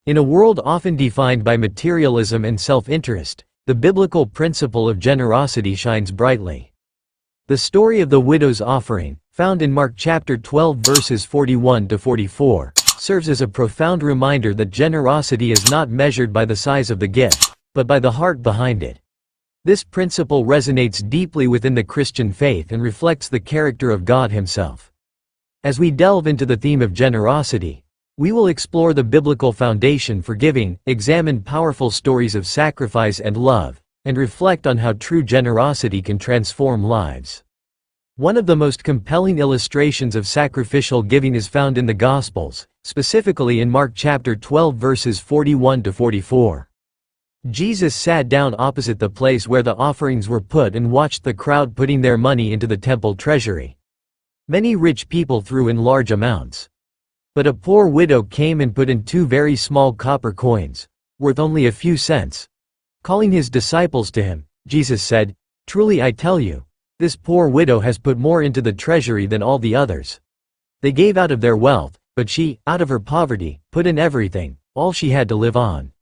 In a world often defined by materialism and self-interest, the biblical principle of generosity shines brightly. The story of the widow's offering, found in Mark chapter 12 verses 41 to 44, serves as a profound reminder that generosity is not measured by the size of the gift, but by the heart behind it. This principle resonates deeply within the Christian faith and reflects the character of God Himself. As we delve into the theme of generosity, we will explore the biblical foundation for giving, examine powerful stories of sacrifice and love, and reflect on how true generosity can transform lives. One of the most compelling illustrations of sacrificial giving is found in the Gospels, specifically in Mark chapter 12 verses 41 to 44. Jesus sat down opposite the place where the offerings were put and watched the crowd putting their money into the temple treasury. Many rich people threw in large amounts. But a poor widow came and put in 2 very small copper coins, worth only a few cents. Calling His disciples to Him, Jesus said, "Truly I tell you, this poor widow has put more into the treasury than all the others. They gave out of their wealth, but she, out of her poverty, put in everything, all she had to live on."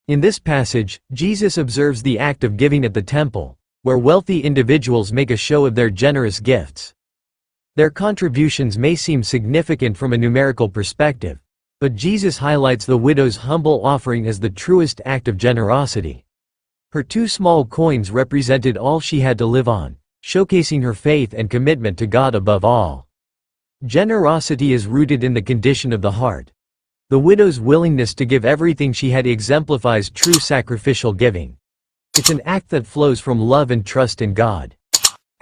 In this passage, Jesus observes the act of giving at the temple, where wealthy individuals make a show of their generous gifts. Their contributions may seem significant from a numerical perspective, but Jesus highlights the widow's humble offering as the truest act of generosity. Her 2 small coins represented all she had to live on, showcasing her faith and commitment to God above all. Generosity is rooted in the condition of the heart. The widow's willingness to give everything she had exemplifies true sacrificial giving. It's an act that flows from love and trust in God.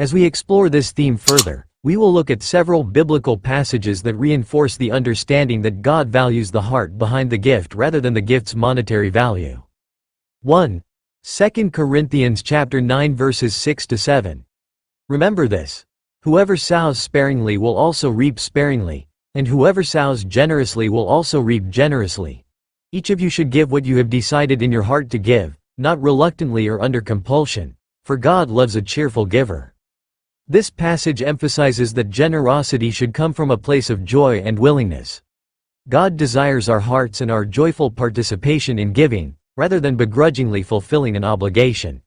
As we explore this theme further, we will look at several biblical passages that reinforce the understanding that God values the heart behind the gift rather than the gift's monetary value. 1. 2 Corinthians chapter 9 verses 6 to 7. Remember this: whoever sows sparingly will also reap sparingly, and whoever sows generously will also reap generously. Each of you should give what you have decided in your heart to give, not reluctantly or under compulsion, for God loves a cheerful giver. This passage emphasizes that generosity should come from a place of joy and willingness. God desires our hearts and our joyful participation in giving, rather than begrudgingly fulfilling an obligation.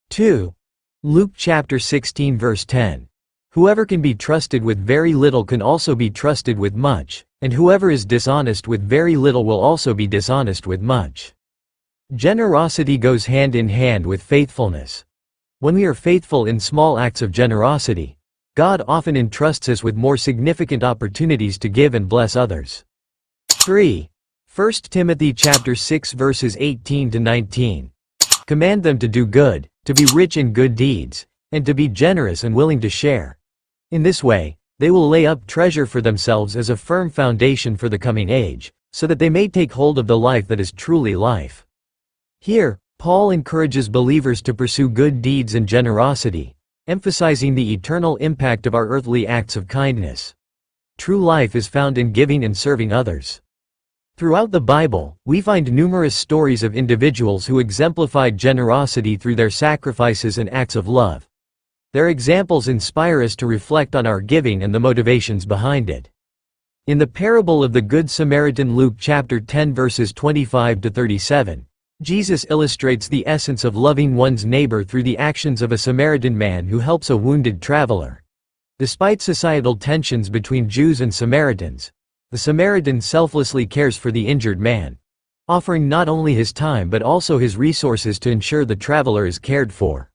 2. Luke chapter 16 verse 10. Whoever can be trusted with very little can also be trusted with much, and whoever is dishonest with very little will also be dishonest with much. Generosity goes hand in hand with faithfulness. When we are faithful in small acts of generosity, God often entrusts us with more significant opportunities to give and bless others. 3. 1 Timothy chapter 6 verses 18 to 19. Command them to do good, to be rich in good deeds, and to be generous and willing to share. In this way, they will lay up treasure for themselves as a firm foundation for the coming age, so that they may take hold of the life that is truly life. Here, Paul encourages believers to pursue good deeds and generosity, emphasizing the eternal impact of our earthly acts of kindness. True life is found in giving and serving others. Throughout the Bible, we find numerous stories of individuals who exemplified generosity through their sacrifices and acts of love. Their examples inspire us to reflect on our giving and the motivations behind it. In the parable of the Good Samaritan, Luke chapter 10 verses 25 to 37, Jesus illustrates the essence of loving one's neighbor through the actions of a Samaritan man who helps a wounded traveler. Despite societal tensions between Jews and Samaritans, the Samaritan selflessly cares for the injured man, offering not only his time but also his resources to ensure the traveler is cared for.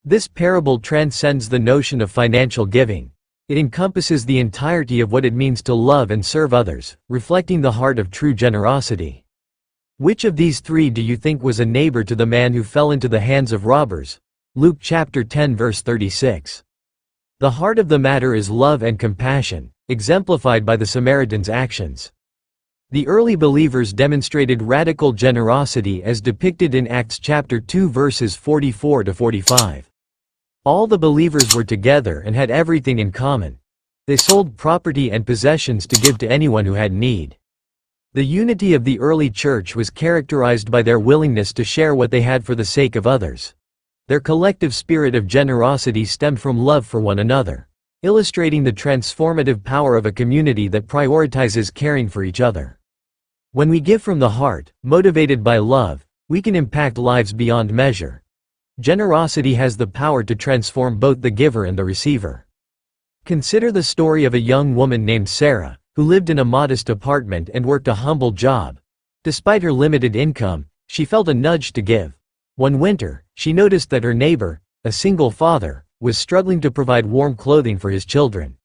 This parable transcends the notion of financial giving. It encompasses the entirety of what it means to love and serve others, reflecting the heart of true generosity. Which of these 3 do you think was a neighbor to the man who fell into the hands of robbers? Luke chapter 10 verse 36. The heart of the matter is love and compassion, exemplified by the Samaritan's actions. The early believers demonstrated radical generosity as depicted in Acts chapter 2 verses 44 to 45. All the believers were together and had everything in common. They sold property and possessions to give to anyone who had need. The unity of the early church was characterized by their willingness to share what they had for the sake of others. Their collective spirit of generosity stemmed from love for one another, illustrating the transformative power of a community that prioritizes caring for each other. When we give from the heart, motivated by love, we can impact lives beyond measure. Generosity has the power to transform both the giver and the receiver. Consider the story of a young woman named Sarah, who lived in a modest apartment and worked a humble job. Despite her limited income, she felt a nudge to give. One winter, she noticed that her neighbor, a single father, was struggling to provide warm clothing for his children.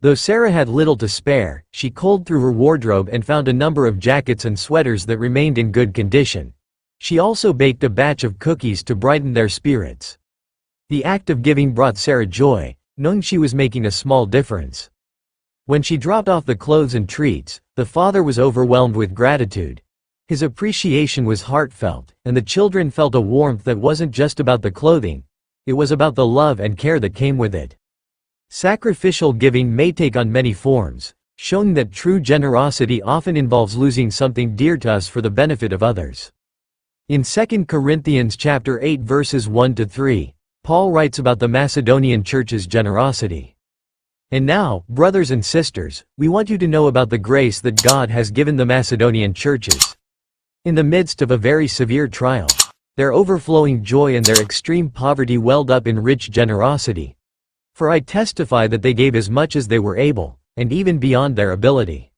Though Sarah had little to spare, she culled through her wardrobe and found a number of jackets and sweaters that remained in good condition. She also baked a batch of cookies to brighten their spirits. The act of giving brought Sarah joy, knowing she was making a small difference. When she dropped off the clothes and treats, the father was overwhelmed with gratitude. His appreciation was heartfelt, and the children felt a warmth that wasn't just about the clothing, it was about the love and care that came with it. Sacrificial giving may take on many forms, showing that true generosity often involves losing something dear to us for the benefit of others. In 2 Corinthians chapter 8 verses 1-3, Paul writes about the Macedonian church's generosity. And now, brothers and sisters, we want you to know about the grace that God has given the Macedonian churches. In the midst of a very severe trial, their overflowing joy and their extreme poverty welled up in rich generosity. For I testify that they gave as much as they were able, and even beyond their ability.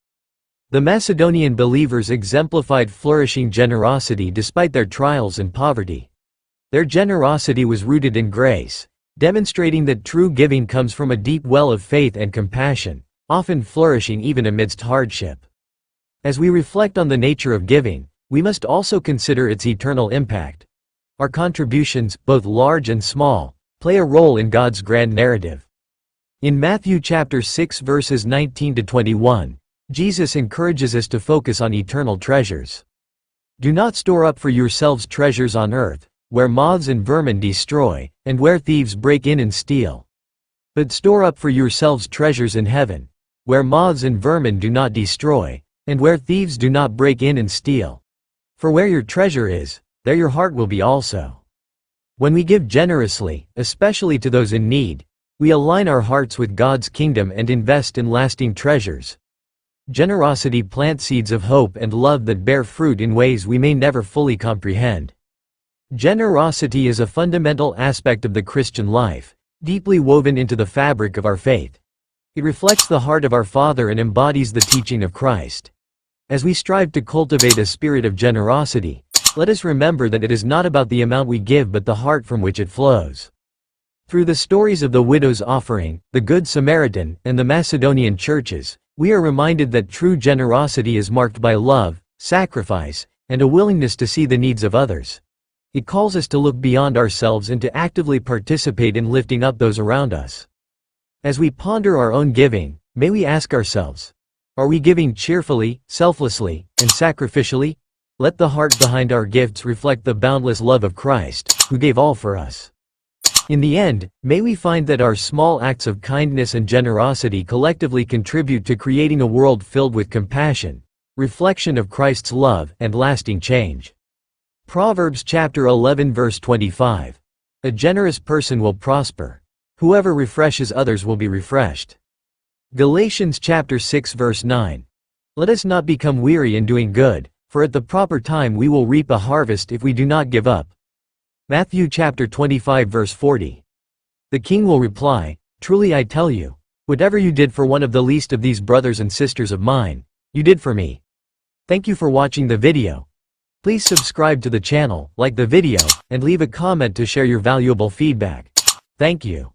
The Macedonian believers exemplified flourishing generosity despite their trials and poverty. Their generosity was rooted in grace, demonstrating that true giving comes from a deep well of faith and compassion, often flourishing even amidst hardship. As we reflect on the nature of giving, we must also consider its eternal impact. Our contributions, both large and small, play a role in God's grand narrative. In Matthew chapter 6 verses 19-21, Jesus encourages us to focus on eternal treasures. Do not store up for yourselves treasures on earth, where moths and vermin destroy, and where thieves break in and steal. But store up for yourselves treasures in heaven, where moths and vermin do not destroy, and where thieves do not break in and steal. For where your treasure is, there your heart will be also. When we give generously, especially to those in need, we align our hearts with God's kingdom and invest in lasting treasures. Generosity plants seeds of hope and love that bear fruit in ways we may never fully comprehend. Generosity is a fundamental aspect of the Christian life, deeply woven into the fabric of our faith. It reflects the heart of our Father and embodies the teaching of Christ. As we strive to cultivate a spirit of generosity, let us remember that it is not about the amount we give but the heart from which it flows. Through the stories of the widow's offering, the Good Samaritan, and the Macedonian churches, we are reminded that true generosity is marked by love, sacrifice, and a willingness to see the needs of others. It calls us to look beyond ourselves and to actively participate in lifting up those around us. As we ponder our own giving, may we ask ourselves, are we giving cheerfully, selflessly, and sacrificially? Let the heart behind our gifts reflect the boundless love of Christ, who gave all for us. In the end, may we find that our small acts of kindness and generosity collectively contribute to creating a world filled with compassion, reflection of Christ's love, and lasting change. Proverbs chapter 11 verse 25. A generous person will prosper. Whoever refreshes others will be refreshed. Galatians chapter 6 verse 9. Let us not become weary in doing good, for at the proper time we will reap a harvest if we do not give up. Matthew chapter 25 verse 40. The king will reply, truly I tell you, whatever you did for one of the least of these brothers and sisters of mine, you did for me. Thank you for watching the video. Please subscribe to the channel, like the video, and leave a comment to share your valuable feedback. Thank you.